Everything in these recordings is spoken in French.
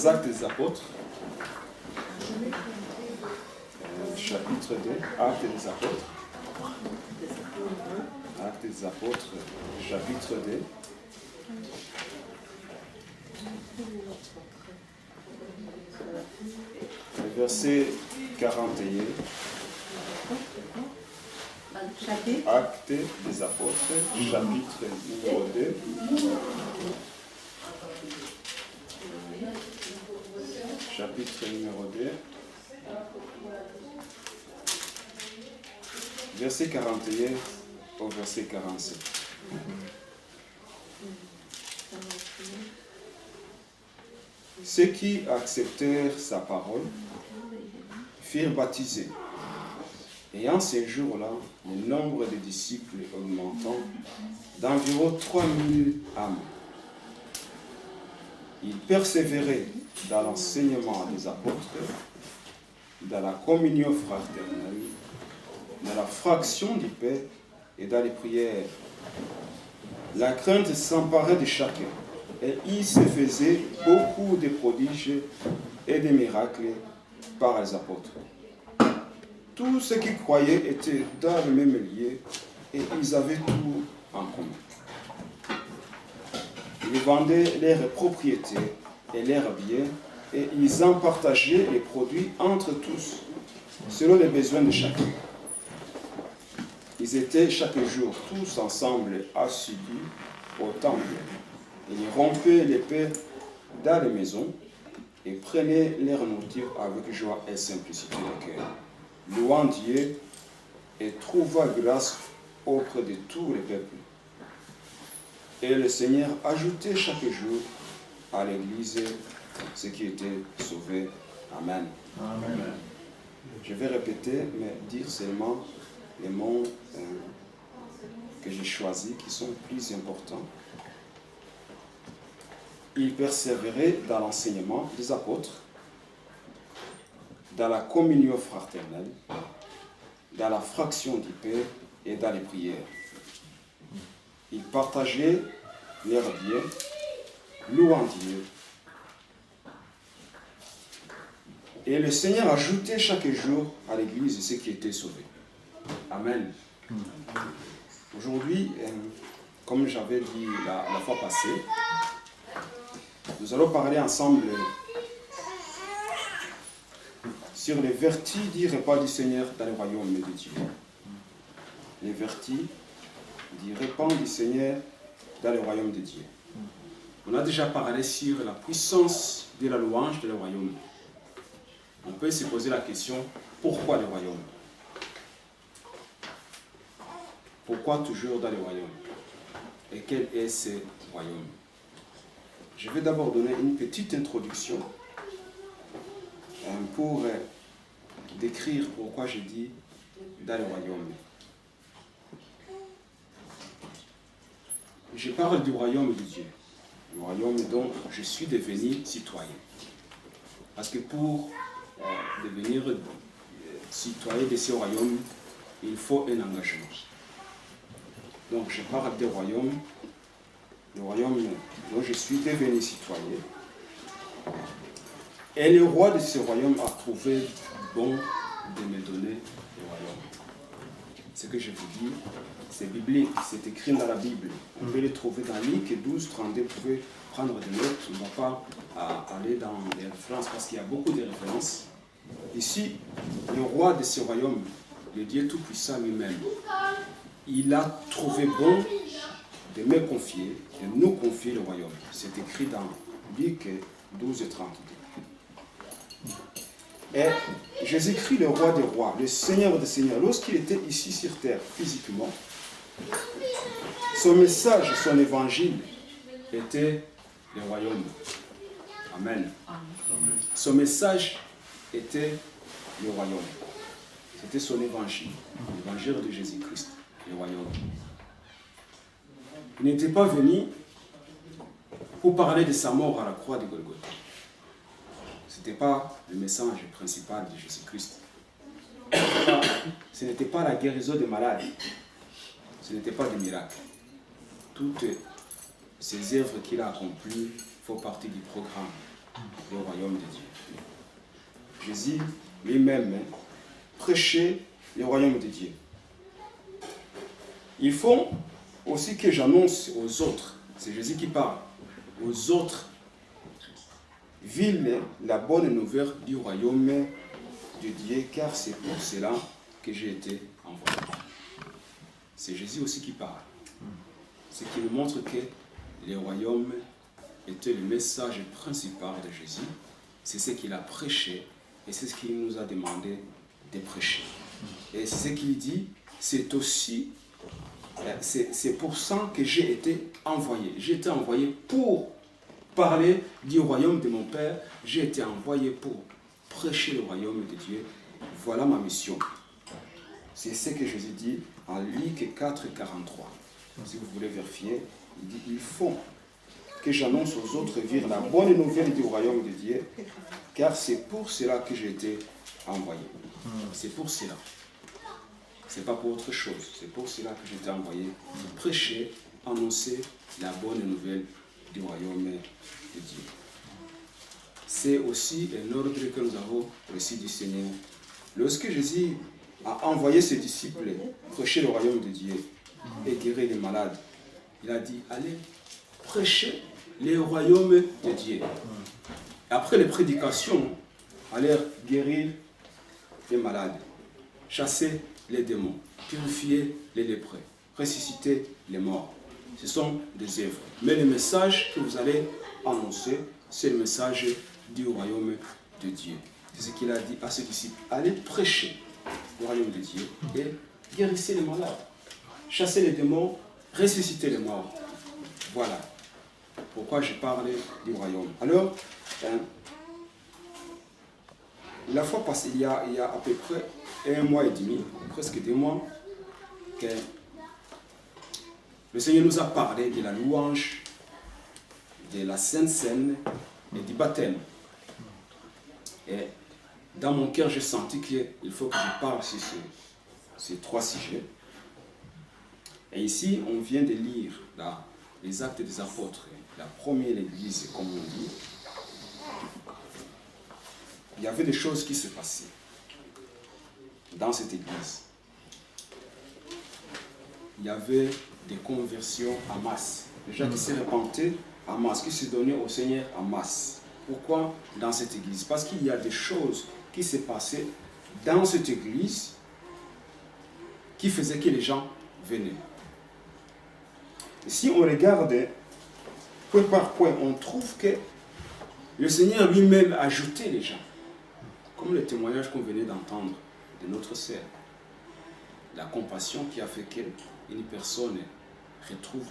les Actes des Apôtres, chapitre 2, Actes des Apôtres. Actes des Apôtres, chapitre 2. Verset 41. Actes des Apôtres, chapitre numéro 2. Chapitre numéro 2. Verset 41 au verset 47. Ceux qui acceptèrent sa parole furent baptisés. Et en ces jours-là, le nombre des disciples augmentant d'environ 3000 âmes. Ils persévéraient dans l'enseignement des apôtres, dans la communion fraternelle, dans la fraction du pain et dans les prières. La crainte s'emparait de chacun, et il se faisait beaucoup de prodiges et de miracles par les apôtres. Tous ceux qui croyaient étaient dans le même lieu et ils avaient tout en commun. Ils vendaient leurs propriétés et leurs biens et ils en partageaient les produits entre tous, selon les besoins de chacun. Ils étaient chaque jour tous ensemble assidus au temple. Ils rompaient les pains dans les maisons et prenaient leur nourriture avec joie et simplicité de cœur, louant Dieu et trouvant grâce auprès de tous les peuples. Et le Seigneur ajoutait chaque jour à l'Église ceux qui étaient sauvés. Amen. Amen. Je vais répéter, mais dire seulement les mots que j'ai choisis qui sont plus importants. Ils persévéraient dans l'enseignement des apôtres, dans la communion fraternelle, dans la fraction du pain et dans les prières. Ils partageaient leurs biens, louant Dieu. Et le Seigneur ajoutait chaque jour à l'Église ceux qui étaient sauvés. Amen. Aujourd'hui, comme j'avais dit la fois passée, nous allons parler ensemble sur les vertus du repas du Seigneur dans le royaume de Dieu. Les vertus du repas du Seigneur dans le royaume de Dieu. On a déjà parlé sur la puissance de la louange dans le royaume. On peut se poser la question, pourquoi le royaume? Pourquoi toujours dans le royaume? Et quel est ce royaume? Je vais d'abord donner une petite introduction pour décrire pourquoi je dis dans le royaume. Je parle du royaume de Dieu, le royaume dont je suis devenu citoyen. Parce que pour devenir citoyen de ce royaume, il faut un engagement. Donc je parle du royaume, le royaume dont je suis devenu citoyen. Et le roi de ce royaume a trouvé bon de me donner le royaume. Ce que je vous dis, c'est biblique, c'est écrit dans la Bible. On peut le trouver dans Luc 12, 32, vous pouvez prendre des notes, on ne va pas aller dans les références parce qu'il y a beaucoup de références. Ici, le roi de ce royaume, le Dieu Tout-Puissant lui-même, il a trouvé bon de me confier, de nous confier le royaume. C'est écrit dans Luc 12, 32. Et Jésus-Christ, le roi des rois, le Seigneur des seigneurs, lorsqu'il était ici sur terre, physiquement, son message, son évangile était le royaume. Amen. Son message était le royaume. C'était son évangile, l'évangile de Jésus-Christ, le royaume. Il n'était pas venu pour parler de sa mort à la croix de Golgotha. Ce n'était pas le message principal de Jésus-Christ. Ce n'était pas la guérison des malades. Ce n'était pas des miracles. Toutes ces œuvres qu'il a accomplies font partie du programme le royaume de Dieu. Jésus lui-même prêchait le royaume de Dieu. Il faut aussi que j'annonce aux autres, c'est Jésus qui parle, aux autres villes la bonne nouvelle du royaume de Dieu, car c'est pour cela que j'ai été envoyé. C'est Jésus aussi qui parle. Ce qui nous montre que le royaume était le message principal de Jésus. C'est ce qu'il a prêché et c'est ce qu'il nous a demandé de prêcher. Et c'est ce qu'il dit, c'est aussi, c'est pour ça que j'ai été envoyé. J'ai été envoyé pour parler du royaume de mon Père. J'ai été envoyé pour prêcher le royaume de Dieu. Voilà ma mission. C'est ce que Jésus dit en Luc 4, 43. Si vous voulez vérifier, il dit, il faut que j'annonce aux autres villes la bonne nouvelle du royaume de Dieu, car c'est pour cela que j'ai été envoyé. C'est pour cela. C'est pas pour autre chose. C'est pour cela que j'ai été envoyé. Prêcher, annoncer la bonne nouvelle du royaume de Dieu. C'est aussi un ordre que nous avons reçu du Seigneur. Lorsque Jésus a envoyé ses disciples prêcher le royaume de Dieu et guérir les malades, il a dit, allez prêcher le royaume de Dieu. Après les prédications, allez guérir les malades, chasser les démons, purifier les lépreux, ressusciter les morts. Ce sont des œuvres. Mais le message que vous allez annoncer, c'est le message du royaume de Dieu. C'est ce qu'il a dit à ses disciples. Allez prêcher le royaume de Dieu et guérissez les malades, chassez les démons, ressusciter les morts. Voilà pourquoi je parlais du royaume. Alors, la fois passée, il y a à peu près 1 mois et demi, presque 2 mois, que le Seigneur nous a parlé de la louange, de la Sainte Seine et du baptême. Et dans mon cœur, j'ai senti qu'il faut que je parle sur ces 3 sujets. Et ici, on vient de lire là, les Actes des Apôtres, la première église, comme on dit. Il y avait des choses qui se passaient dans cette église. Il y avait des conversions en masse. Les gens qui se repentaient en masse, qui se donnaient au Seigneur en masse. Pourquoi dans cette église? Parce qu'il y a des choses qui se passaient dans cette église qui faisaient que les gens venaient. Et si on regarde point par point, on trouve que le Seigneur lui-même a ajouté les gens. Comme le témoignage qu'on venait d'entendre de notre sœur. La compassion qui a fait qu'une personne retrouve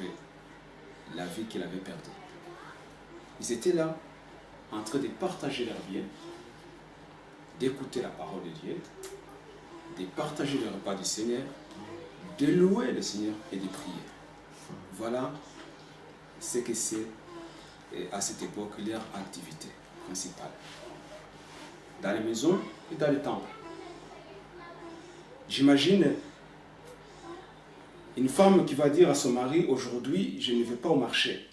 la vie qu'elle avait perdue. Ils étaient là, en train de partager leur bien, d'écouter la parole de Dieu, de partager le repas du Seigneur, de louer le Seigneur et de prier. Voilà ce que c'est à cette époque leur activité principale. Dans les maisons et dans les temples. J'imagine une femme qui va dire à son mari, aujourd'hui, je ne vais pas au marché.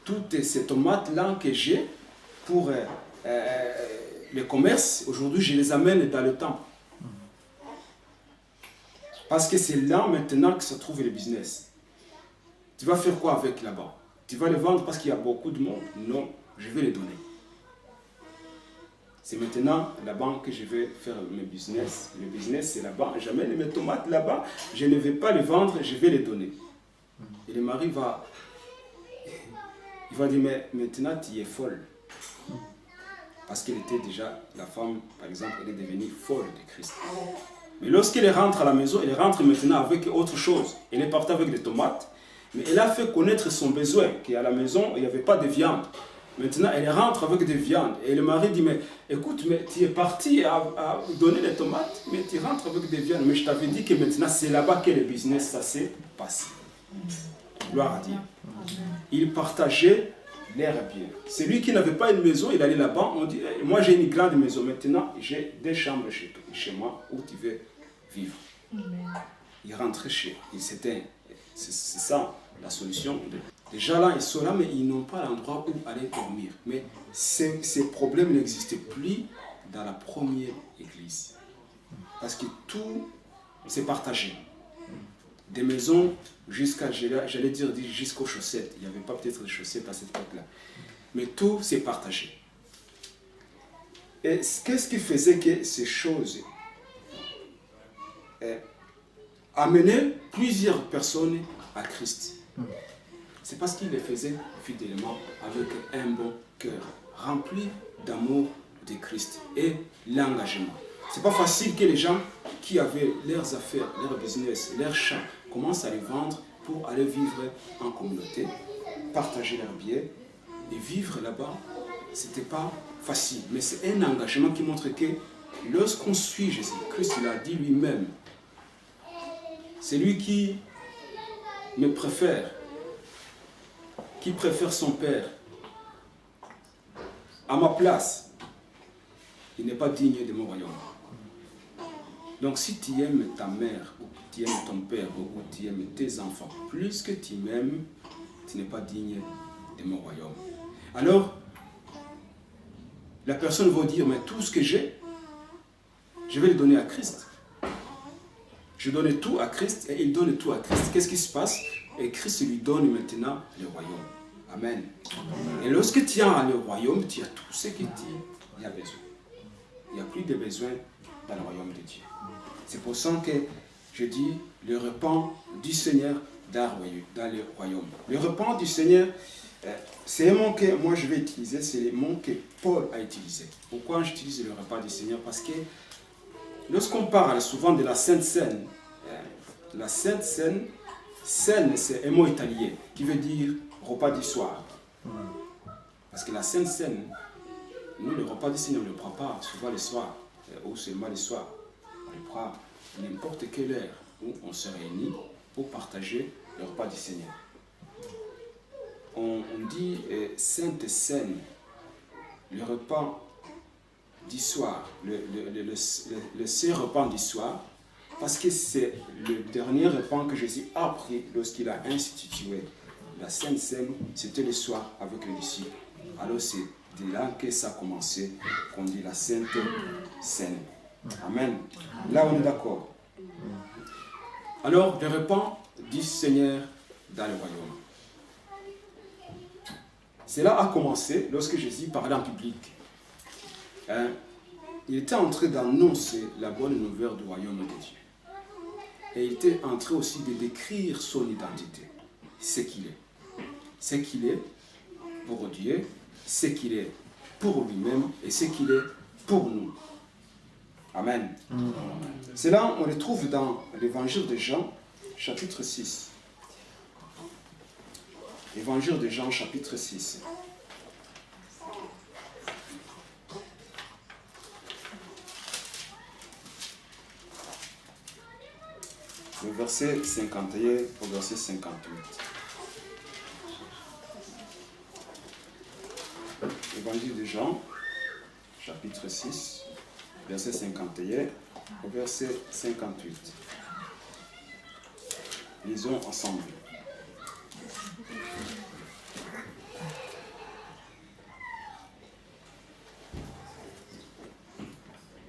Toutes ces tomates-là que j'ai pour le commerce, aujourd'hui, je les amène dans le temple. Parce que c'est là maintenant que se trouve le business. Tu vas faire quoi avec là-bas? Tu vas les vendre parce qu'il y a beaucoup de monde? Non, je vais les donner. C'est maintenant là-bas que je vais faire mes business. Le business, c'est là-bas. J'amène mes tomates là-bas. Je ne vais pas les vendre, je vais les donner. Et le mari va dire, mais maintenant, tu es folle. Parce qu'elle était déjà, la femme, par exemple, elle est devenue folle de Christ. Mais lorsqu'elle rentre à la maison, elle rentre maintenant avec autre chose. Elle est partie avec des tomates, mais elle a fait connaître son besoin, qu'à la maison, il n'y avait pas de viande. Maintenant, elle rentre avec des viandes. Et le mari dit, mais écoute, mais tu es parti à donner les tomates, mais tu rentres avec des viandes. Mais je t'avais dit que maintenant, c'est là-bas que le business, ça s'est passé. Gloire à Dieu. Il partageait l'air bien. Celui qui n'avait pas une maison, il allait là-bas, on dit, moi j'ai une grande maison, maintenant j'ai 2 chambres chez moi où tu veux vivre. Il rentrait chez lui. C'est ça la solution. Déjà là, ils sont là, mais ils n'ont pas l'endroit où aller dormir. Mais ces problèmes n'existaient plus dans la première église. Parce que tout s'est partagé. Des maisons jusqu'à, j'allais dire jusqu'aux chaussettes. Il n'y avait pas peut-être de chaussettes à cette époque-là. Mais tout s'est partagé. Et qu'est-ce qui faisait que ces choses amenaient plusieurs personnes à Christ? C'est parce qu'il les faisait fidèlement avec un bon cœur, rempli d'amour de Christ et l'engagement. C'est pas facile que les gens qui avaient leurs affaires, leur business, leurs champs, commencent à les vendre pour aller vivre en communauté, partager leurs biens et vivre là-bas. C'était pas facile, mais c'est un engagement qui montre que lorsqu'on suit Jésus, Christ il a dit lui-même, c'est lui qui me préfère, qui préfère son Père à ma place, il n'est pas digne de mon royaume. Donc si tu aimes ta mère, ou tu aimes ton père, ou tu aimes tes enfants, plus que tu m'aimes, tu n'es pas digne de mon royaume. Alors, la personne va dire, mais tout ce que j'ai, je vais le donner à Christ. Je donne tout à Christ et il donne tout à Christ. Qu'est-ce qui se passe? Et Christ lui donne maintenant le royaume. Amen. Et lorsque tu as le royaume, tu as tout ce que tu as besoin. Il n'y a plus de besoin dans le royaume de Dieu. C'est pour ça que je dis le repas du Seigneur dans le royaume. Le repas du Seigneur, c'est un mot que moi je vais utiliser, c'est le mot que Paul a utilisé. Pourquoi j'utilise le repas du Seigneur? Parce que lorsqu'on parle souvent de la Sainte Seine, la Sainte Seine, Seine c'est un mot italien qui veut dire repas du soir. Parce que la Sainte Seine, nous le repas du Seigneur on ne le prend pas souvent le soir, ou seulement le soir. On le prend n'importe quelle heure où on se réunit pour partager le repas du Seigneur. On dit Sainte Seine, le repas du soir, le seul repas du soir, parce que c'est le dernier repas que Jésus a pris lorsqu'il a institué la Sainte Seine, c'était le soir avec les disciples. Alors c'est de là que ça a commencé, qu'on dit la Sainte Seine. Amen. Là on est d'accord. Alors le repas du Seigneur dans le royaume. Cela a commencé lorsque Jésus parlait en public. Il était en train d'annoncer la bonne nouvelle du royaume de Dieu. Et il était en train aussi de décrire son identité, ce qu'il est. Ce qu'il est pour Dieu, ce qu'il est pour lui-même et ce qu'il est pour nous. Amen. Cela, on le trouve dans l'évangile de Jean, chapitre 6. Évangile de Jean, chapitre 6. Le verset 51 au verset 58. Évangile de Jean, chapitre 6, verset 51 au verset 58. Lisons ensemble.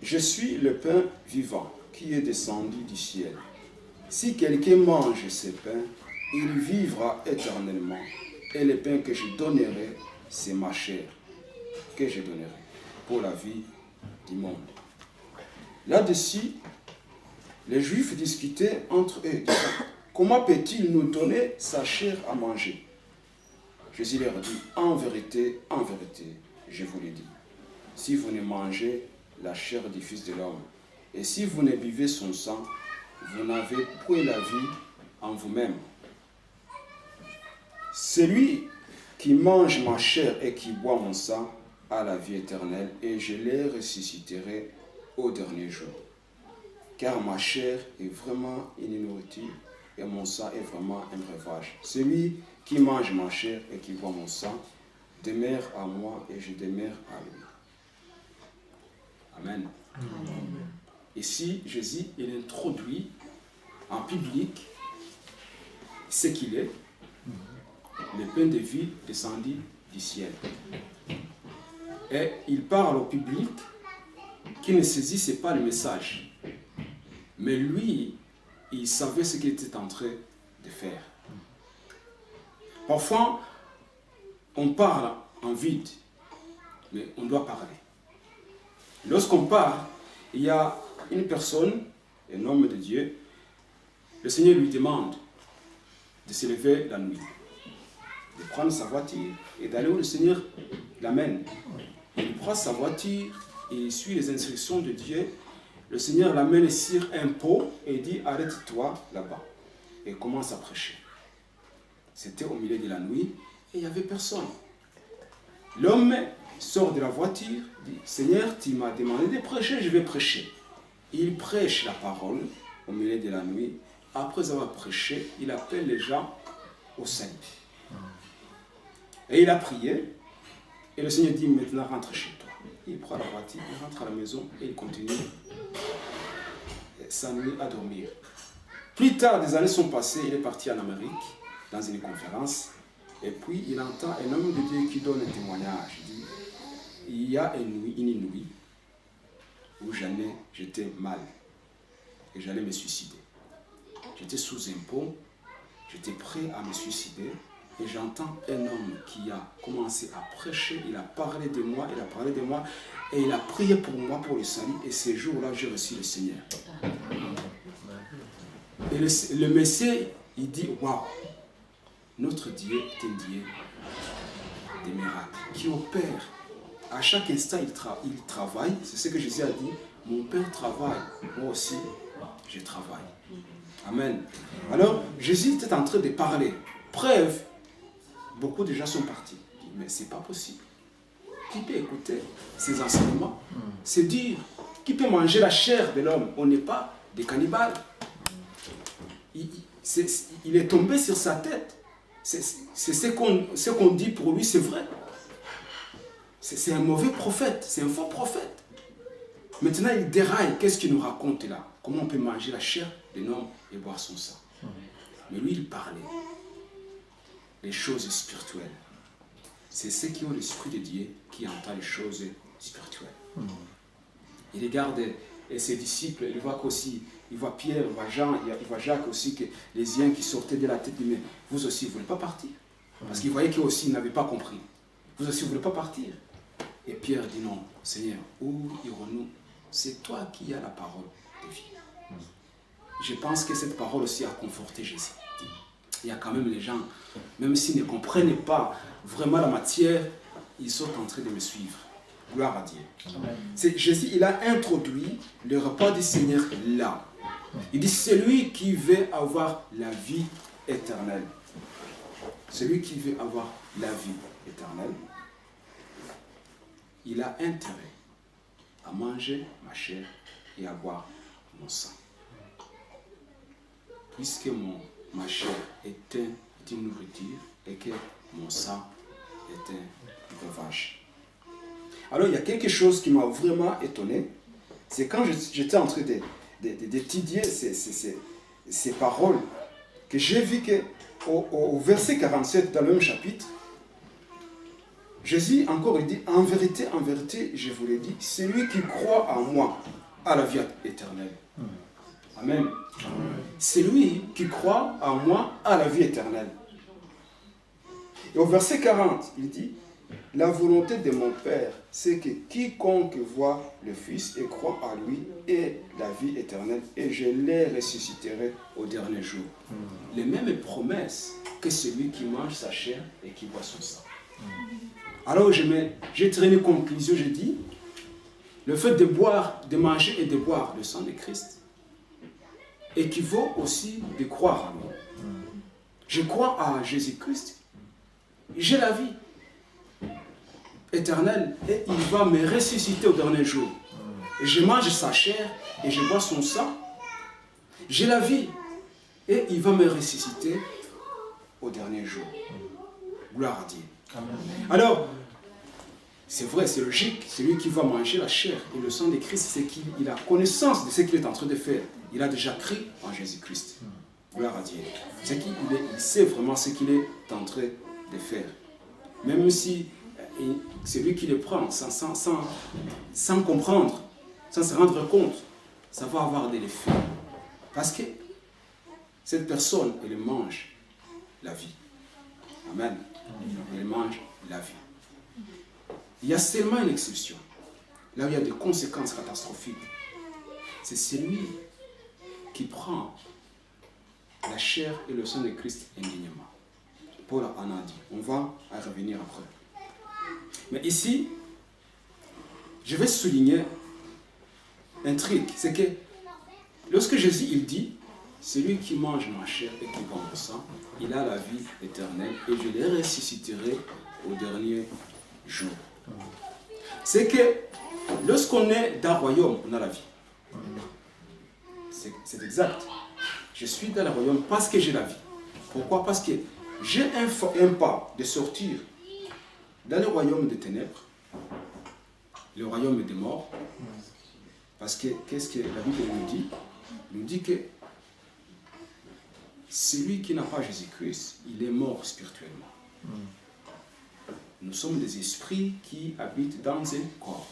Je suis le pain vivant qui est descendu du ciel. Si quelqu'un mange ce pain, il vivra éternellement. Et le pain que je donnerai, c'est ma chair que je donnerai pour la vie du monde. Là-dessus, les Juifs discutaient entre eux. Comment peut-il nous donner sa chair à manger? Jésus leur dit, en vérité, je vous le dis, si vous ne mangez la chair du Fils de l'homme, et si vous ne buvez son sang, vous n'avez point la vie en vous-même. Celui qui mange ma chair et qui boit mon sang a la vie éternelle, et je les ressusciterai au dernier jour. Car ma chair est vraiment une nourriture, et mon sang est vraiment un breuvage. Celui qui mange ma chair et qui boit mon sang demeure à moi, et je demeure à lui. Amen. Ici, Jésus, il introduit en public ce qu'il est le pain de vie descendit du ciel. Et il parle au public qui ne saisissait pas le message. Mais lui, il savait ce qu'il était en train de faire. Parfois, on parle en vide, mais on doit parler. Lorsqu'on parle, il y a une personne, un homme de Dieu, le Seigneur lui demande de se lever la nuit, de prendre sa voiture et d'aller où le Seigneur l'amène. Il prend sa voiture et il suit les instructions de Dieu. Le Seigneur l'amène sur un pot et dit « Arrête-toi là-bas » et commence à prêcher. C'était au milieu de la nuit et il n'y avait personne. L'homme sort de la voiture, dit « Seigneur, tu m'as demandé de prêcher, je vais prêcher. » Il prêche la parole au milieu de la nuit. Après avoir prêché, il appelle les gens au salut. Et il a prié. Et le Seigneur dit, maintenant rentre chez toi. Il prend la voiture, il rentre à la maison et il continue sa nuit à dormir. Plus tard, des années sont passées, il est parti en Amérique, dans une conférence. Et puis, il entend un homme de Dieu qui donne un témoignage. Il dit, il y a une nuit où j'étais mal et j'allais me suicider. J'étais sous un pont, j'étais prêt à me suicider et j'entends un homme qui a commencé à prêcher, il a parlé de moi et il a prié pour moi pour le salut et ces jours-là j'ai reçu le Seigneur. Et le Messie, il dit, waouh, notre Dieu est un Dieu des miracles qui opère. À chaque instant, il travaille. C'est ce que Jésus a dit. Mon Père travaille. Moi aussi, je travaille. Amen. Alors, Jésus était en train de parler. Preuve, beaucoup de gens sont partis. Mais ce n'est pas possible. Qui peut écouter ces enseignements? C'est dire, qui peut manger la chair de l'homme? On n'est pas des cannibales. Il est tombé sur sa tête. C'est ce qu'on dit pour lui, c'est vrai. C'est un mauvais prophète, c'est un faux prophète. Maintenant, il déraille. Qu'est-ce qu'il nous raconte là? Comment on peut manger la chair d'un homme et boire son sang? Mais lui, il parlait les choses spirituelles. C'est ceux qui ont l'esprit de Dieu qui entendent les choses spirituelles. Il regarde et ses disciples, il voit qu'aussi, il voit Pierre, il voit Jean, il voit Jacques aussi, que les liens qui sortaient de la tête, mais vous aussi, vous ne voulez pas partir? Parce qu'il voyait qu'eux aussi, ils n'avaient pas compris. Vous aussi, vous ne voulez pas partir? Et Pierre dit non, Seigneur, où irons-nous? C'est toi qui as la parole de vie. Je pense que cette parole aussi a conforté Jésus. Il y a quand même les gens, même s'ils ne comprennent pas vraiment la matière, ils sont en train de me suivre. Gloire à Dieu. Jésus, il a introduit le repas du Seigneur là. Il dit, celui qui veut avoir la vie éternelle. Celui qui veut avoir la vie éternelle, il a intérêt à manger ma chair et à boire mon sang. Puisque ma chair est une nourriture et que mon sang est un breuvage. Alors il y a quelque chose qui m'a vraiment étonné, c'est quand j'étais en train d'étudier ces paroles, que j'ai vu qu'au verset 47 dans le même chapitre, Jésus encore il dit, en vérité, je vous l'ai dit, celui qui croit en moi a la vie éternelle. Amen. Celui qui croit en moi a la vie éternelle. Et au verset 40, il dit, la volonté de mon Père, c'est que quiconque voit le Fils et croit à lui ait la vie éternelle et je les ressusciterai au dernier jour. Les mêmes promesses que celui qui mange sa chair et qui boit son sang. Alors j'ai tiré une conclusion, je dis, le fait de boire, de manger et de boire le sang de Christ équivaut aussi de croire en lui. Je crois à Jésus-Christ, j'ai la vie éternelle et il va me ressusciter au dernier jour. Et je mange sa chair et je bois son sang. J'ai la vie et il va me ressusciter au dernier jour. Gloire à Dieu. Amen. Alors, c'est vrai, c'est logique. Celui qui va manger la chair et le sang de Christ, c'est qu'il a connaissance de ce qu'il est en train de faire. Il a déjà cru en Jésus-Christ. Gloire à Dieu. C'est qu'il sait vraiment ce qu'il est en train de faire. Même si c'est lui qui les prend sans comprendre, sans se rendre compte, ça va avoir des effets. Parce que cette personne, elle mange la vie. Amen. Elle mange la vie. Il y a seulement une exception. Là où il y a des conséquences catastrophiques, c'est celui qui prend la chair et le sang de Christ indignement. Paul en a dit. On va y revenir après. Mais ici, je vais souligner un truc. C'est que lorsque Jésus il dit, celui qui mange ma chair et qui boit mon sang, il a la vie éternelle et je les ressusciterai au dernier jour. C'est que lorsqu'on est dans le royaume, on a la vie. C'est exact. Je suis dans le royaume parce que j'ai la vie. Pourquoi? Parce que j'ai un pas de sortir dans le royaume des ténèbres, le royaume des morts. Parce que, qu'est-ce que la Bible nous dit? Elle nous dit que celui qui n'a pas Jésus-Christ, il est mort spirituellement. Nous sommes des esprits qui habitent dans un corps.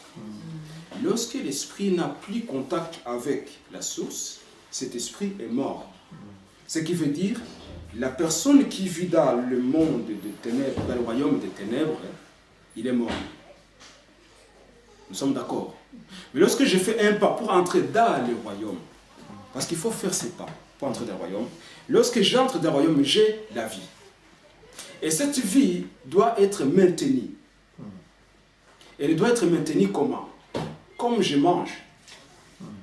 Lorsque l'esprit n'a plus contact avec la source, cet esprit est mort. Ce qui veut dire, la personne qui vit dans le monde des ténèbres, dans le royaume des ténèbres, il est mort. Nous sommes d'accord. Mais lorsque je fais un pas pour entrer dans le royaume, parce qu'il faut faire ces pas pour entrer dans le royaume, lorsque j'entre dans le royaume, j'ai la vie. Et cette vie doit être maintenue. Elle doit être maintenue comment? Comme je mange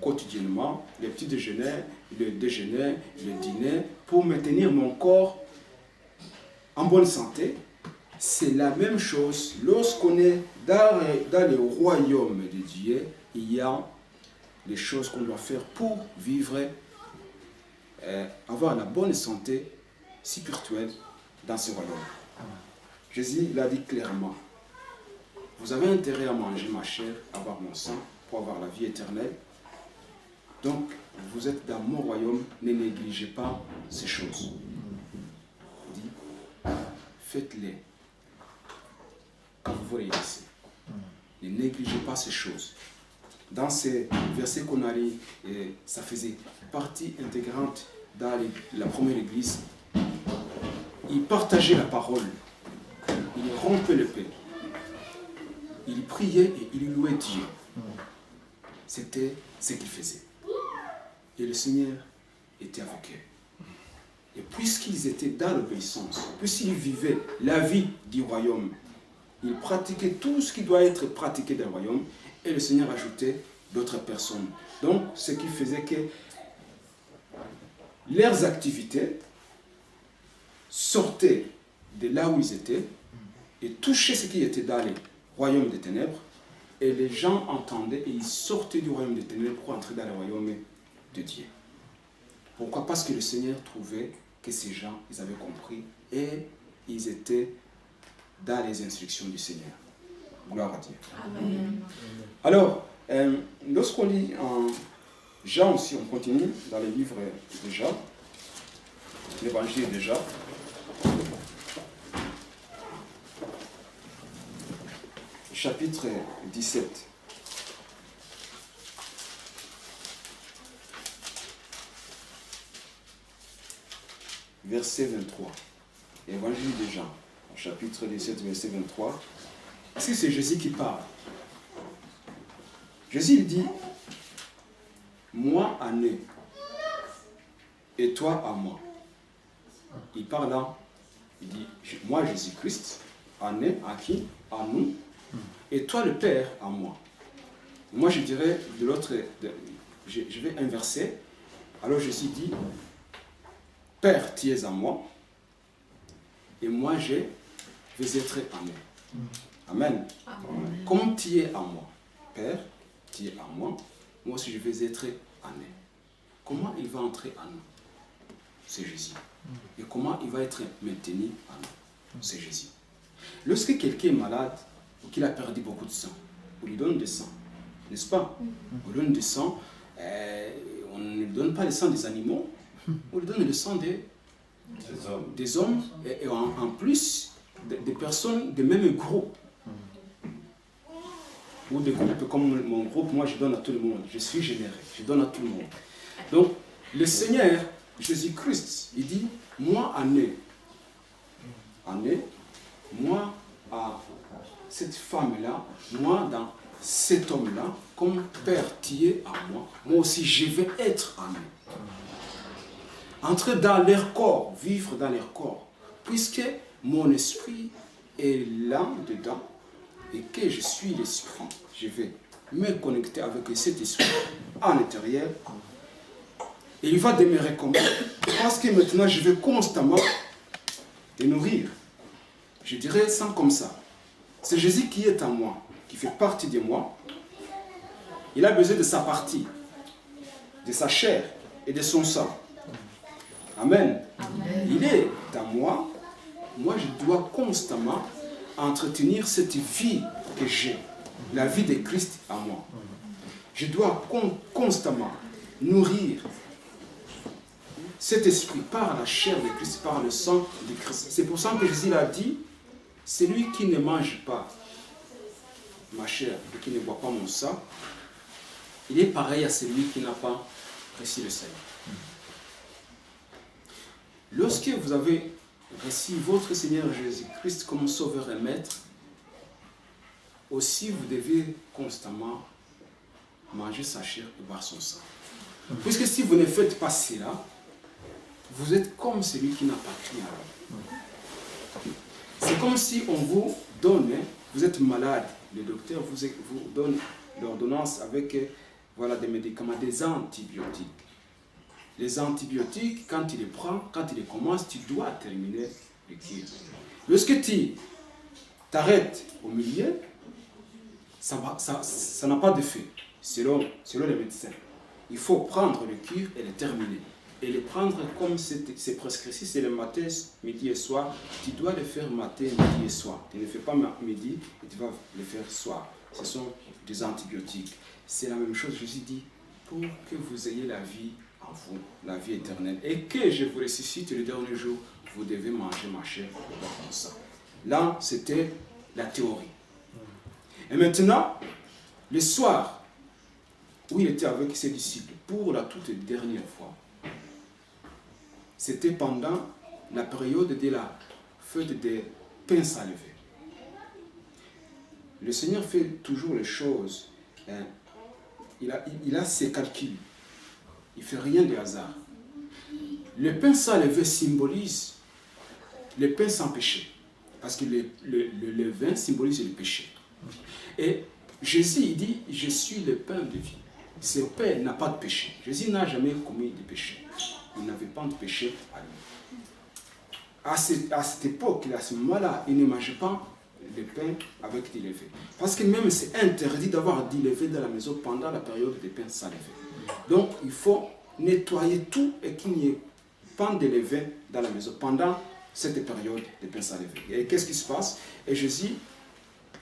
quotidiennement, le petit déjeuner, le déjeuner, le dîner, pour maintenir mon corps en bonne santé. C'est la même chose lorsqu'on est dans le royaume de Dieu. Il y a les choses qu'on doit faire pour vivre, avoir la bonne santé spirituelle dans ce royaume. Jésus l'a dit clairement. Vous avez intérêt à manger ma chair, à boire mon sang, pour avoir la vie éternelle. Donc, vous êtes dans mon royaume, ne négligez pas ces choses. Il dit, faites-les quand vous voyez ici. Ne négligez pas ces choses. Dans ces versets qu'on a lus, ça faisait partie intégrante dans la première église. Il partageait la parole. Il rompait le pain. Il priait et il louait Dieu. C'était ce qu'il faisait. Et le Seigneur était avec eux. Et puisqu'ils étaient dans l'obéissance, puisqu'ils vivaient la vie du royaume, ils pratiquaient tout ce qui doit être pratiqué dans le royaume, et le Seigneur ajoutait d'autres personnes. Donc, ce qui faisait que leurs activités sortaient de là où ils étaient et touchaient ce qui était dans le royaume des ténèbres, et les gens entendaient et ils sortaient du royaume des ténèbres pour entrer dans le royaume de Dieu. Pourquoi? Parce que le Seigneur trouvait que ces gens, ils avaient compris et ils étaient dans les instructions du Seigneur. Gloire à Dieu. Amen. Alors, lorsqu'on lit en Jean aussi, on continue dans les livres de Jean, l'évangile de Jean. Chapitre 17. Verset 23. Évangile de Jean, chapitre 17, verset 23. Ici, c'est Jésus qui parle. Jésus, il dit, moi à né, et toi à moi. Il parle là, il dit, moi Jésus-Christ, à né, à qui? À nous, et toi le Père à moi. Moi, je dirais de l'autre, je vais inverser. Alors Jésus dit, Père, tu es à moi, et moi, je vais être à nous. Amen. Amen. Comme tu es à moi, Père, tu es à moi, moi aussi je vais être à nous. Comment il va entrer à nous? C'est Jésus. Et comment il va être maintenu à nous? C'est Jésus. Lorsque quelqu'un est malade, ou qu'il a perdu beaucoup de sang, on lui donne du sang, n'est-ce pas? On lui donne du sang, on ne lui donne pas le sang des animaux, on lui donne le sang des hommes. Et en plus, des personnes de même groupe. Ou des groupes comme mon groupe, moi je donne à tout le monde. Je suis généreux, je donne à tout le monde. Donc, le Seigneur, Jésus-Christ, il dit, moi moi à cette femme-là, moi dans cet homme-là, comme Père tu es à moi, moi aussi je vais être aimé. Entrer dans leur corps, vivre dans leur corps, puisque mon esprit est là dedans et que je suis l'esprit, je vais me connecter avec cet esprit en intérieur et il va demeurer comme moi, parce que maintenant je vais constamment le nourrir. Je dirais ça comme ça. C'est Jésus qui est en moi, qui fait partie de moi. Il a besoin de sa partie, de sa chair et de son sang. Amen. Amen. Il est en moi. Moi, je dois constamment entretenir cette vie que j'ai, la vie de Christ en moi. Je dois constamment nourrir cet esprit par la chair de Christ, par le sang de Christ. C'est pour ça que Jésus a dit, celui qui ne mange pas ma chair et qui ne boit pas mon sang, il est pareil à celui qui n'a pas reçu le Seigneur. Lorsque vous avez reçu votre Seigneur Jésus-Christ comme sauveur et maître, aussi vous devez constamment manger sa chair et boire son sang. Puisque si vous ne faites pas cela, vous êtes comme celui qui n'a pas crié à l'homme. C'est comme si on vous donne, vous êtes malade, le docteur vous donne l'ordonnance avec voilà, des médicaments, des antibiotiques. Les antibiotiques, quand tu les prends, quand tu les commences, tu dois terminer le cure. Lorsque tu t'arrêtes au milieu, ça n'a pas d'effet, selon les médecins. Il faut prendre le cure et le terminer. Et le prendre comme c'est prescrit. Si c'est le matin, midi et soir, tu dois le faire matin, midi et soir. Tu ne le fais pas midi et tu vas le faire soir. Ce sont des antibiotiques. C'est la même chose, Jésus dit, pour que vous ayez la vie en vous, la vie éternelle, et que je vous ressuscite le dernier jour, vous devez manger ma chair et boire mon sang. Là, c'était la théorie. Et maintenant, le soir, où il était avec ses disciples, pour la toute dernière fois, c'était pendant la période de la fête des pains à lever. Le Seigneur fait toujours les choses. Hein. Il a ses calculs. Il ne fait rien de hasard. Le pain sans lever symbolise le pain sans péché. Parce que le vin symbolise le péché. Et Jésus, il dit, je suis le pain de vie. Ce pain n'a pas de péché. Jésus n'a jamais commis de péché. Il n'avait pas de péché à lui. À cette époque, à ce moment-là, il ne mangeait pas le pain avec du levain. Parce que même c'est interdit d'avoir du levain dans la maison pendant la période des pains sans levain. Donc, il faut nettoyer tout et qu'il n'y ait pas de levain dans la maison pendant cette période des pains sans levain. Et qu'est-ce qui se passe? Et Jésus,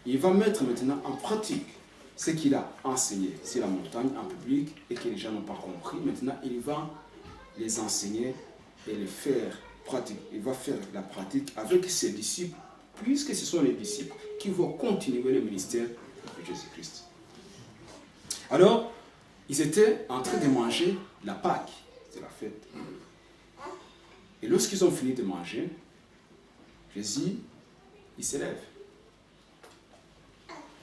il va mettre maintenant en pratique ce qu'il a enseigné sur la montagne en public et que les gens n'ont pas compris. Maintenant, il va les enseigner et les faire pratique. Il va faire la pratique avec ses disciples, puisque ce sont les disciples qui vont continuer le ministère de Jésus-Christ. Alors, ils étaient en train de manger la Pâque, c'est la fête. Et lorsqu'ils ont fini de manger, Jésus, il s'élève.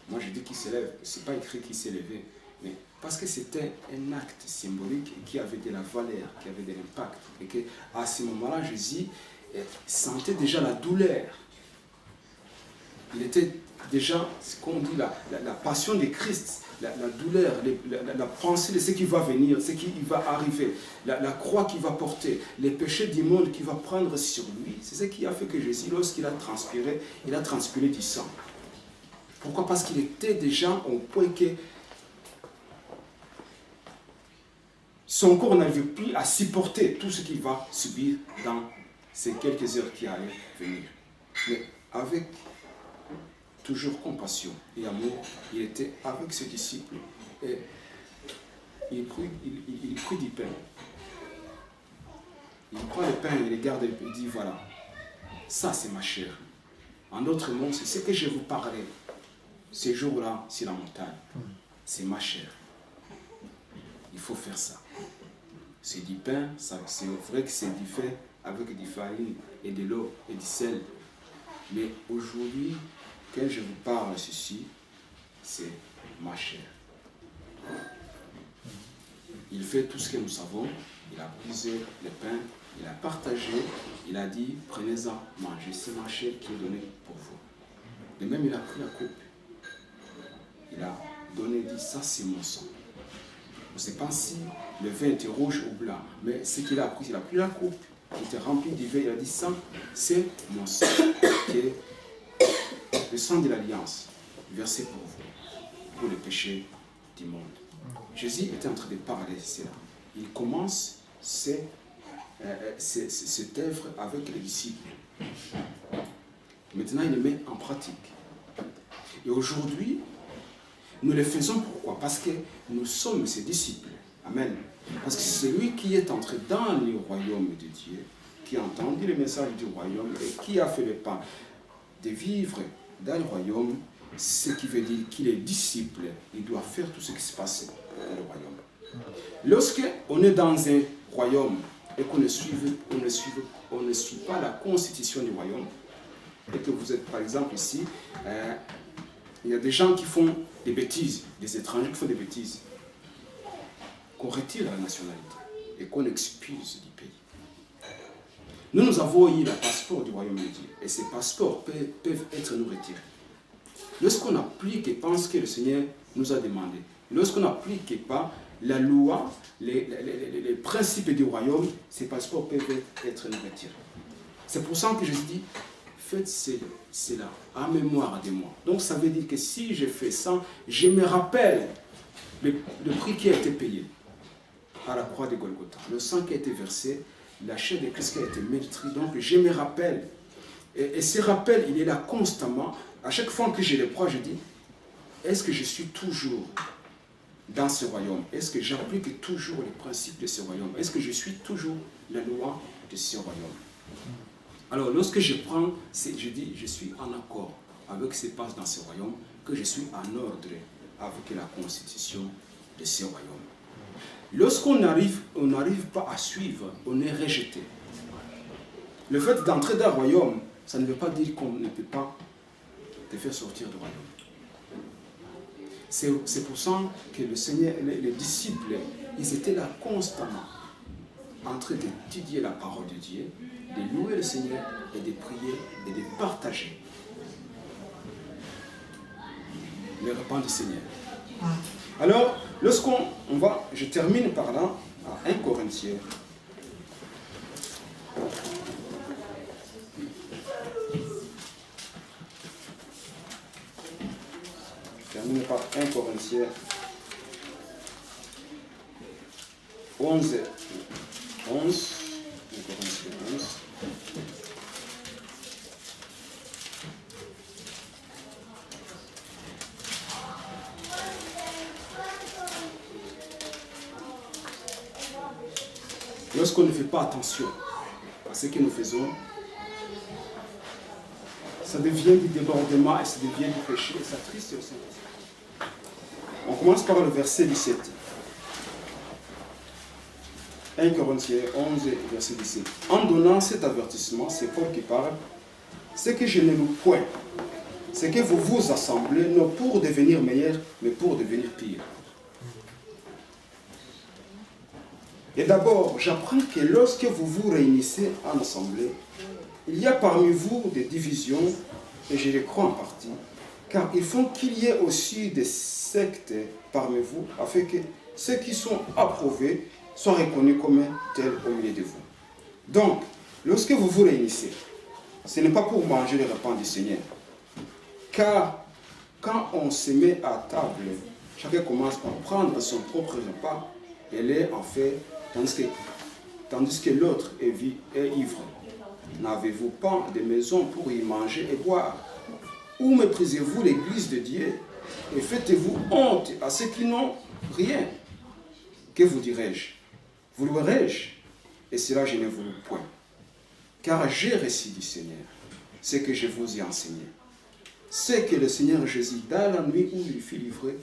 Moi, je dis qu'il s'élève, ce n'est pas écrit qu'il s'est levé, mais parce que c'était un acte symbolique qui avait de la valeur, qui avait de l'impact. Et qu'à ce moment-là, Jésus sentait déjà la douleur. Il était déjà, ce qu'on dit, la passion de Christ, la douleur, la pensée de ce qui va venir, ce qui va arriver, la croix qu'il va porter, les péchés du monde qu'il va prendre sur lui. C'est ce qui a fait que Jésus, lorsqu'il a transpiré, il a transpiré du sang. Pourquoi? Parce qu'il était déjà au point que son corps n'arrivait plus à supporter tout ce qu'il va subir dans ces quelques heures qui allaient venir. Mais avec toujours compassion et amour, il était avec ses disciples et il prit du pain. Il prend le pain, il regarde et il dit, voilà, ça c'est ma chair. En d'autres mots, c'est ce que je vous parlais ces jours-là sur la montagne. C'est ma chair. Il faut faire ça. C'est du pain, c'est vrai que c'est du fait avec du farine et de l'eau et du sel. Mais aujourd'hui, quand je vous parle ceci, c'est ma chair. Il fait tout ce que nous savons. Il a brisé le pain, il a partagé, il a dit, prenez-en, mangez, c'est ma chair qui est donnée pour vous. De même, il a pris la coupe. Il a donné, dit, ça c'est mon sang. Je ne sais pas si le vin était rouge ou blanc, mais ce qu'il a pris, il a pris la coupe, il était rempli du vin, il a dit, ça c'est mon sang, qui est le sang de l'alliance, versé pour vous, pour le péché du monde. Jésus était en train de parler de cela. Il commence cette œuvre avec les disciples. Maintenant, il le met en pratique. Et aujourd'hui, nous le faisons pourquoi? Parce que nous sommes ses disciples. Amen. Parce que c'est lui qui est entré dans le royaume de Dieu, qui a entendu le message du royaume et qui a fait le pas de vivre dans le royaume, ce qui veut dire qu'il est disciple. Il doit faire tout ce qui se passe dans le royaume. Lorsque on est dans un royaume et qu'on ne suit pas la constitution du royaume, et que vous êtes par exemple ici, il y a des gens qui font des bêtises, des étrangers qui font des bêtises, qu'on retire la nationalité et qu'on expulse du pays. Nous avons eu le passeport du royaume de Dieu et ces passeports peuvent être nous retirés. Lorsqu'on n'applique pas ce que le Seigneur nous a demandé, lorsqu'on n'applique pas la loi, les principes du royaume, ces passeports peuvent être nous retirés. C'est pour ça que je dis, faites cela en mémoire de moi. Donc ça veut dire que si je fais ça, je me rappelle le prix qui a été payé à la croix de Golgotha, le sang qui a été versé, la chair de Christ qui a été meurtrie. Donc je me rappelle. Et ce rappel, il est là constamment. À chaque fois que je le crois, je dis, est-ce que je suis toujours dans ce royaume? Est-ce que j'applique toujours les principes de ce royaume? Est-ce que je suis toujours la loi de ce royaume? Alors, lorsque je prends, je dis, je suis en accord avec ce qui se passe dans ce royaume, que je suis en ordre avec la constitution de ce royaume. Lorsqu'on n'arrive pas à suivre, on est rejeté. Le fait d'entrer dans le royaume, ça ne veut pas dire qu'on ne peut pas te faire sortir du royaume. C'est pour ça que le Seigneur, les disciples, ils étaient là constamment, en train d'étudier la parole de Dieu, de louer le Seigneur et de prier et de partager le repas du Seigneur. Alors, je termine par là, à 1 Corinthiens. Je termine par 1 Corinthiens 11. 1 Corinthiens 11. Lorsqu'on ne fait pas attention à ce que nous faisons, ça devient du débordement et ça devient du péché et ça triste aussi. On commence par le verset 17. 1 Corinthiens 11, verset 17. En donnant cet avertissement, c'est Paul qui parle, c'est que je ne loue point, c'est que vous vous assemblez non pour devenir meilleur, mais pour devenir pire. Et d'abord, j'apprends que lorsque vous vous réunissez en assemblée, il y a parmi vous des divisions, et je les crois en partie, car il faut qu'il y ait aussi des sectes parmi vous, afin que ceux qui sont approuvés soient reconnus comme tels au milieu de vous. Donc, lorsque vous vous réunissez, ce n'est pas pour manger le repas du Seigneur, car quand on se met à table, chacun commence par prendre son propre repas, et l'est en fait, tandis que l'autre est ivre. N'avez-vous pas de maison pour y manger et boire? Ou méprisez-vous l'église de Dieu et faites-vous honte à ceux qui n'ont rien? Que vous dirai-je? Vous louerai-je? Et cela je ne vous loue point. Car j'ai reçu du Seigneur ce que je vous ai enseigné. C'est que le Seigneur Jésus, dans la nuit où il fut livré,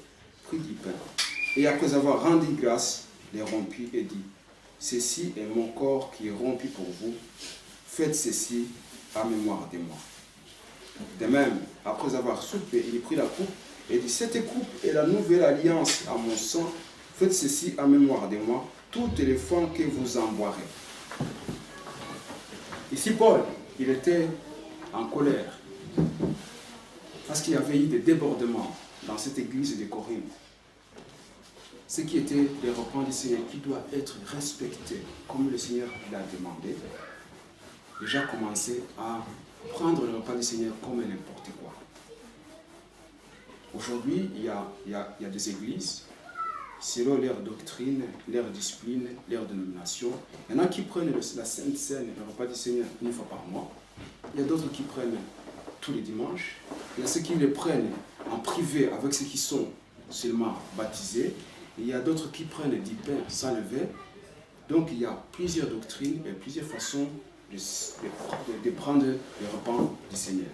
prit du pain. Et après avoir rendu grâce, les rompit et dit, ceci est mon corps qui est rompu pour vous. Faites ceci en mémoire de moi. De même, après avoir soupé, il prit la coupe et dit, cette coupe est la nouvelle alliance à mon sang. Faites ceci en mémoire de moi, toutes les fois que vous en boirez. Ici, Paul, il était en colère parce qu'il y avait eu des débordements dans cette église de Corinthe. Ce qui était les repas du Seigneur qui doit être respecté comme le Seigneur l'a demandé. Déjà commencé à prendre le repas du Seigneur comme n'importe quoi. Aujourd'hui, il y a des églises, selon leur doctrine, leur discipline, leur dénomination. Il y en a qui prennent la Sainte Seine, le repas du Seigneur, une fois par mois. Il y a d'autres qui prennent tous les dimanches. Il y a ceux qui le prennent en privé avec ceux qui sont seulement baptisés. Et il y a d'autres qui prennent du pain sans levain. Donc il y a plusieurs doctrines et plusieurs façons de prendre le repas du Seigneur.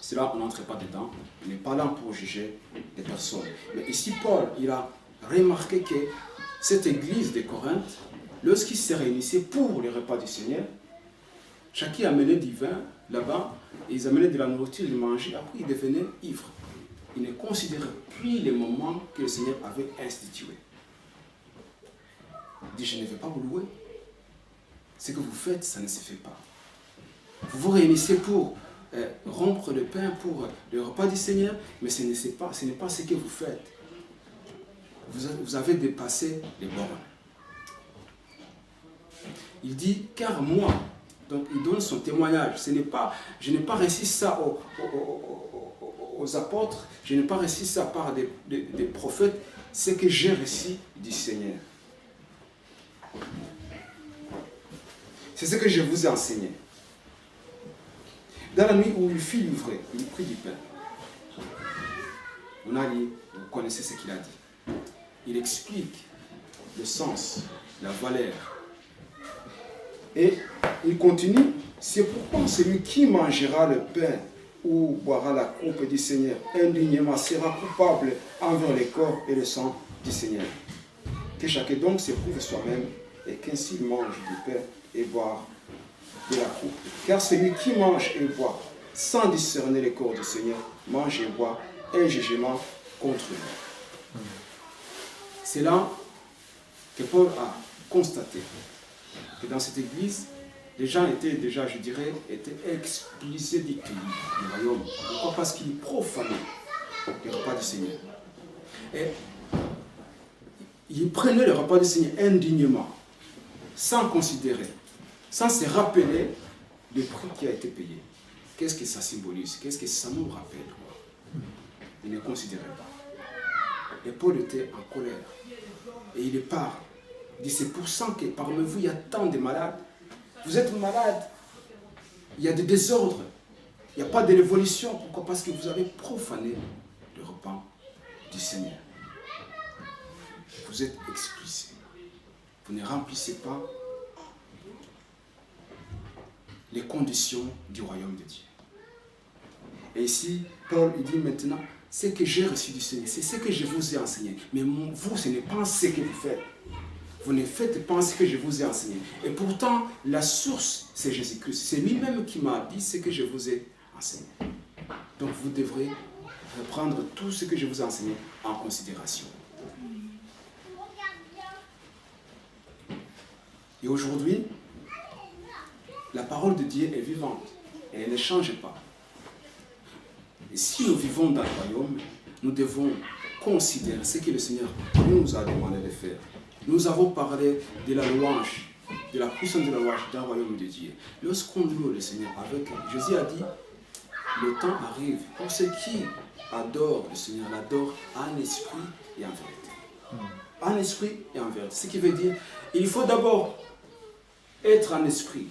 Cela, on n'entre pas dedans. Il n'est pas là pour juger les personnes. Mais ici, Paul, il a remarqué que cette église de Corinthe, lorsqu'ils se réunissaient pour le repas du Seigneur, chacun amenait du vin là-bas, et ils amenaient de la nourriture, ils mangeaient, après ils devenaient ivres. Ils ne considéraient plus les moments que le Seigneur avait institués. Il dit, je ne vais pas vous louer. Ce que vous faites, ça ne se fait pas. Vous vous réunissez pour rompre le pain pour le repas du Seigneur, mais ce n'est pas ce que vous faites. Vous avez dépassé les bornes. Il dit, car moi, donc il donne son témoignage, je n'ai pas réussi ça aux apôtres, je n'ai pas réussi ça par des prophètes, c'est que j'ai reçu du Seigneur. C'est ce que je vous ai enseigné. Dans la nuit où il fut livré, il prit du pain. On a dit, vous connaissez ce qu'il a dit. Il explique le sens, la valeur. Et il continue, c'est pourquoi celui qui mangera le pain ou boira la coupe du Seigneur indignement sera coupable envers le corps et le sang du Seigneur. Que chacun donc s'éprouve soi-même et qu'ainsi il mange du pain et boire de la coupe. Car celui qui mange et boit sans discerner le corps du Seigneur mange et boit un jugement contre lui. C'est là que Paul a constaté que dans cette église, les gens étaient déjà, je dirais, expulsés du royaume. Pourquoi? Parce qu'ils profanaient le repas du Seigneur. Et ils prenaient le repas du Seigneur indignement, sans considérer, sans se rappeler le prix qui a été payé. Qu'est-ce que ça symbolise? Qu'est-ce que ça nous rappelle? Ils ne considéraient pas. Et Paul était en colère. Et il parle. Il dit, c'est pour ça que parmi vous, il y a tant de malades. Vous êtes malades. Il y a des désordres. Il n'y a pas de révolution. Pourquoi? Parce que vous avez profané le repas du Seigneur. Vous êtes expulsés. Vous ne remplissez pas les conditions du royaume de Dieu. Et ici, Paul il dit maintenant, ce que j'ai reçu du Seigneur, c'est ce que je vous ai enseigné. Mais vous, ce n'est pas ce que vous faites. Vous ne faites pas ce que je vous ai enseigné. Et pourtant, la source, c'est Jésus-Christ. C'est lui-même qui m'a dit ce que je vous ai enseigné. Donc vous devrez reprendre tout ce que je vous ai enseigné en considération. Et aujourd'hui, la parole de Dieu est vivante et elle ne change pas. Et si nous vivons dans le royaume, nous devons considérer ce que le Seigneur nous a demandé de faire. Nous avons parlé de la louange, de la puissance de la louange dans le royaume de Dieu. Lorsqu'on loue le Seigneur avec Jésus a dit, le temps arrive pour ceux qui adorent le Seigneur, l'adorent en esprit et en vérité. En esprit et en vérité. Ce qui veut dire, il faut d'abord être en esprit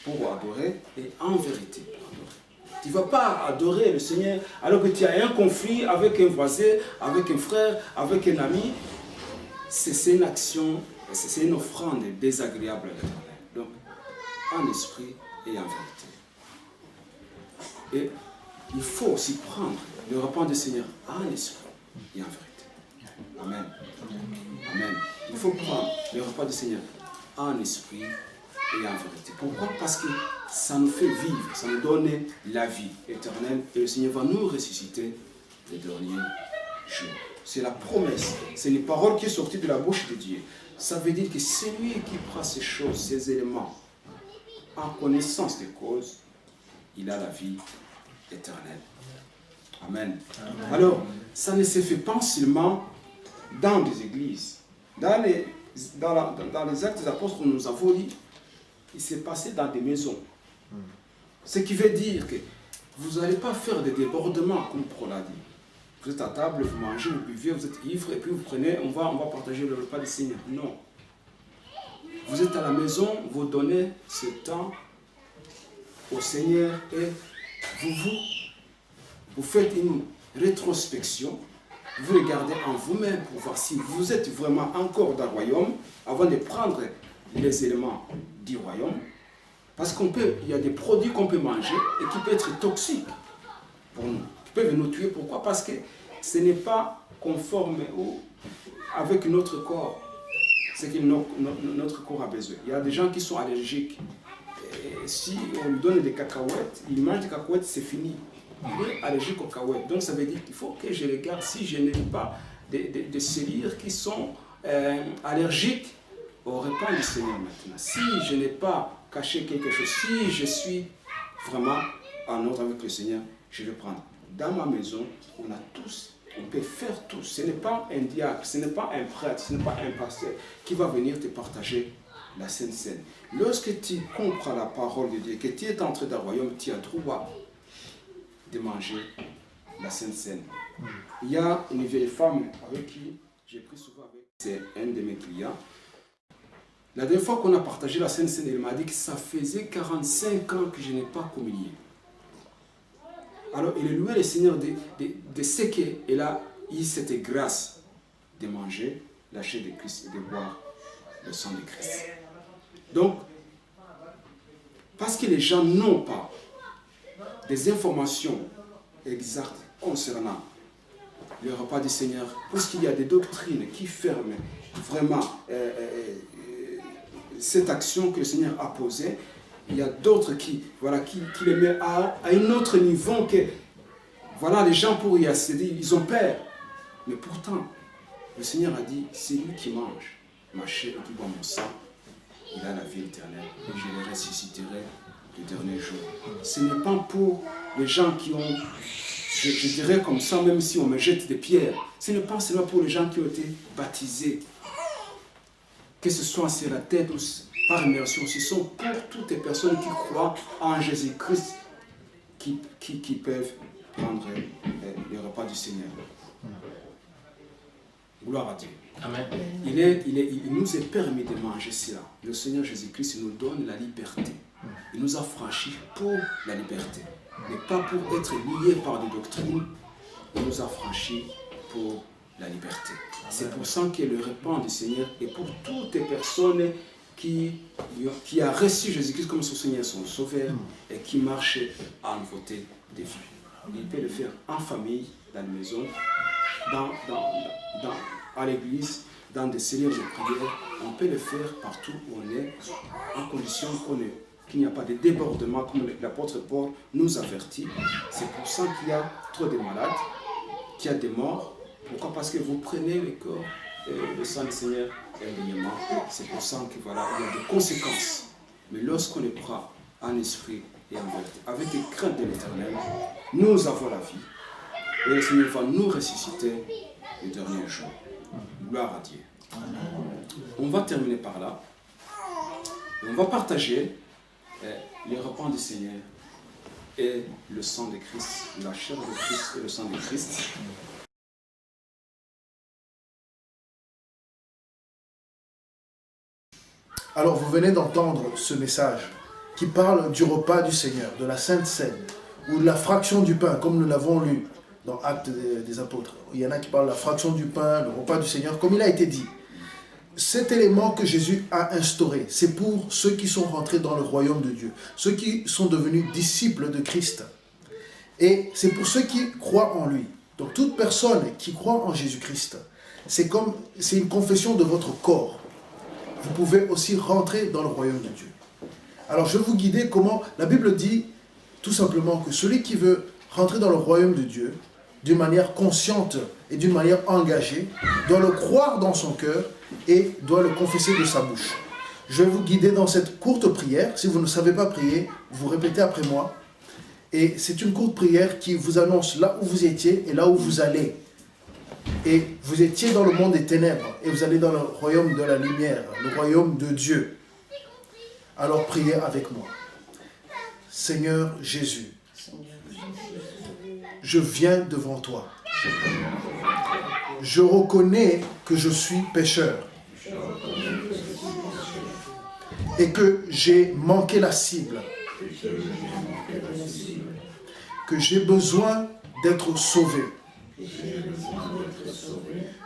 pour adorer et en vérité pour adorer. Tu ne vas pas adorer le Seigneur alors que tu as un conflit avec un voisin, avec un frère, avec un ami. C'est une action, c'est une offrande désagréable à l'Éternel. Donc, en esprit et en vérité. Et il faut aussi prendre le repas du Seigneur en esprit et en vérité. Amen. Amen. Il faut prendre le repas du Seigneur en esprit et en vérité. Pourquoi? Parce que ça nous fait vivre, ça nous donne la vie éternelle et le Seigneur va nous ressusciter le dernier jour. C'est la promesse, c'est une parole qui est sortie de la bouche de Dieu. Ça veut dire que celui qui prend ces choses, ces éléments, en connaissance des causes, il a la vie éternelle. Amen. Amen. Alors, ça ne se fait pas seulement dans des églises. Dans les actes des apôtres que nous avons lus, il s'est passé dans des maisons. Ce qui veut dire que vous n'allez pas faire des débordements, comme Paul l'a dit. Vous êtes à table, vous mangez, vous buvez, vous êtes ivre, et puis vous prenez, on va partager le repas du Seigneur. Non. Vous êtes à la maison, vous donnez ce temps au Seigneur et vous faites une rétrospection, vous regardez en vous-même pour voir si vous êtes vraiment encore dans le royaume avant de prendre les éléments du royaume. Parce il y a des produits qu'on peut manger et qui peuvent être toxiques pour nous, qui peuvent nous tuer. Pourquoi? Parce que ce n'est pas conforme avec notre corps, ce que notre corps a besoin. Il y a des gens qui sont allergiques. Et si on lui donne des cacahuètes, il mange des cacahuètes, c'est fini. Il est allergique aux cacahuètes. Donc ça veut dire qu'il faut que je regarde si je n'ai pas des cellules qui sont allergiques au repas du Seigneur maintenant. Si je n'ai pas caché quelque chose, si je suis vraiment en ordre avec le Seigneur, je vais prendre. Dans ma maison, on a tous, on peut faire tout. Ce n'est pas un diacre, ce n'est pas un prêtre, ce n'est pas un pasteur qui va venir te partager la Sainte Seine. Lorsque tu comprends la parole de Dieu, que tu es entré dans le royaume, tu as droit de manger la Sainte Seine. Il y a une vieille femme avec qui j'ai pris souvent avec. C'est un de mes clients. La dernière fois qu'on a partagé la Sainte Seine, elle m'a dit que ça faisait 45 ans que je n'ai pas communié. Alors, il est loué le Seigneur de ce qu'elle a eu cette grâce de manger la chair de Christ et de boire le sang de Christ. Donc, parce que les gens n'ont pas des informations exactes concernant le repas du Seigneur, puisqu'il y a des doctrines qui ferment vraiment cette action que le Seigneur a posée, il y a d'autres qui les mettent à un autre niveau que, voilà, les gens pour y accéder, ils ont peur. Mais pourtant, le Seigneur a dit, c'est lui qui mange ma chair et qui boit mon sang, il a la vie éternelle et je le ressusciterai le dernier jour. Ce n'est pas pour les gens qui ont, je dirais comme ça, même si on me jette des pierres, ce n'est pas seulement pour les gens qui ont été baptisés, que ce soit sur la tête ou par immersion, ce sont pour toutes les personnes qui croient en Jésus-Christ qui peuvent prendre le repas du Seigneur. Gloire à Dieu. Amen. Il nous est permis de manger cela. Le Seigneur Jésus-Christ nous donne la liberté. Il nous a franchis pour la liberté. Mais pas pour être liés par des doctrines. Il nous a franchis pour la liberté. C'est pour ça que le repas du Seigneur est pour toutes les personnes qui a reçu Jésus-Christ comme son Seigneur, son Sauveur, et qui marche en nouveauté de vie. Il peut le faire en famille, dans la maison, à l'église, dans des cellules de prière. On peut le faire partout où on est, en condition qu'il n'y a pas de débordement, comme l'apôtre Paul nous avertit. C'est pour ça qu'il y a trop de malades, qu'il y a des morts. Pourquoi? Parce que vous prenez le corps et le sang du Seigneur indéniablement. C'est pour ça que voilà, il y a des conséquences. Mais lorsqu'on le prend en esprit et en vérité, avec les craintes de l'Éternel, nous avons la vie. Et le Seigneur va nous ressusciter le dernier jour. Gloire à Dieu. On va terminer par là. On va partager les repas du Seigneur et le sang de Christ, la chair de Christ et le sang de Christ. Alors vous venez d'entendre ce message qui parle du repas du Seigneur, de la Sainte Seine, ou de la fraction du pain, comme nous l'avons lu dans Actes des Apôtres. Il y en a qui parlent de la fraction du pain, le repas du Seigneur, comme il a été dit. Cet élément que Jésus a instauré, c'est pour ceux qui sont rentrés dans le royaume de Dieu, ceux qui sont devenus disciples de Christ. Et c'est pour ceux qui croient en lui. Donc toute personne qui croit en Jésus-Christ, c'est une confession de votre corps. Vous pouvez aussi rentrer dans le royaume de Dieu. Alors je vais vous guider comment la Bible dit tout simplement que celui qui veut rentrer dans le royaume de Dieu d'une manière consciente et d'une manière engagée doit le croire dans son cœur et doit le confesser de sa bouche. Je vais vous guider dans cette courte prière. Si vous ne savez pas prier, vous répétez après moi. Et c'est une courte prière qui vous annonce là où vous étiez et là où vous allez. Et vous étiez dans le monde des ténèbres et vous allez dans le royaume de la lumière, le royaume de Dieu. Alors priez avec moi. Seigneur Jésus, je viens devant toi. Je reconnais que je suis pécheur et que j'ai manqué la cible, que j'ai besoin d'être sauvé.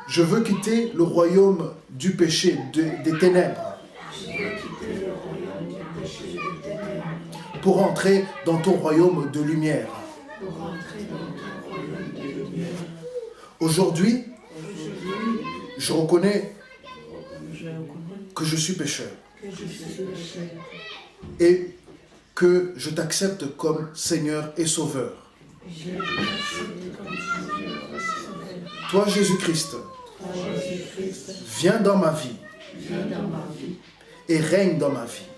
Je veux quitter le royaume du péché, des ténèbres, pour entrer dans ton royaume de lumière. Aujourd'hui, je reconnais que je suis pécheur et que je t'accepte comme Seigneur et Sauveur. Toi, Jésus-Christ, viens dans ma vie et règne dans ma vie.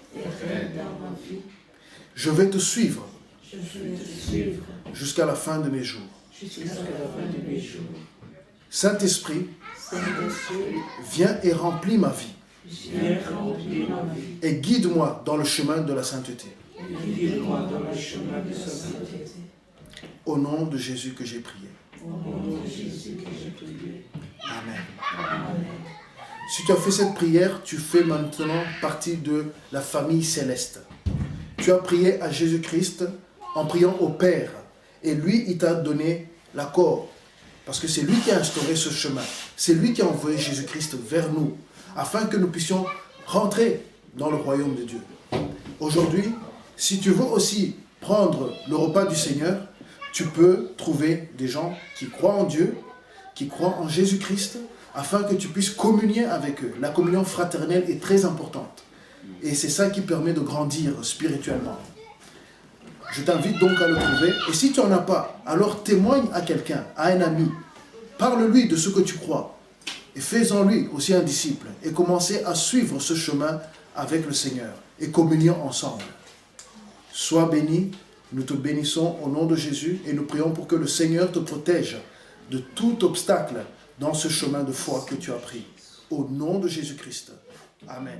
Je vais te suivre jusqu'à la fin de mes jours. Saint-Esprit, viens et remplis ma vie. Et guide-moi dans le chemin de la sainteté. Au nom de Jésus que j'ai prié. Amen. Si tu as fait cette prière, tu fais maintenant partie de la famille céleste. Tu as prié à Jésus-Christ en priant au Père. Et lui, il t'a donné l'accord. Parce que c'est lui qui a instauré ce chemin. C'est lui qui a envoyé Jésus-Christ vers nous, afin que nous puissions rentrer dans le royaume de Dieu. Aujourd'hui, si tu veux aussi prendre le repas du Seigneur, tu peux trouver des gens qui croient en Dieu, qui croient en Jésus-Christ, afin que tu puisses communier avec eux. La communion fraternelle est très importante. Et c'est ça qui permet de grandir spirituellement. Je t'invite donc à le trouver. Et si tu n'en as pas, alors témoigne à quelqu'un, à un ami. Parle-lui de ce que tu crois. Et fais-en lui aussi un disciple. Et commencez à suivre ce chemin avec le Seigneur. Et communions ensemble. Sois béni. Nous te bénissons au nom de Jésus. Et nous prions pour que le Seigneur te protège de tout obstacle dans ce chemin de foi que tu as pris. Au nom de Jésus-Christ. Amen.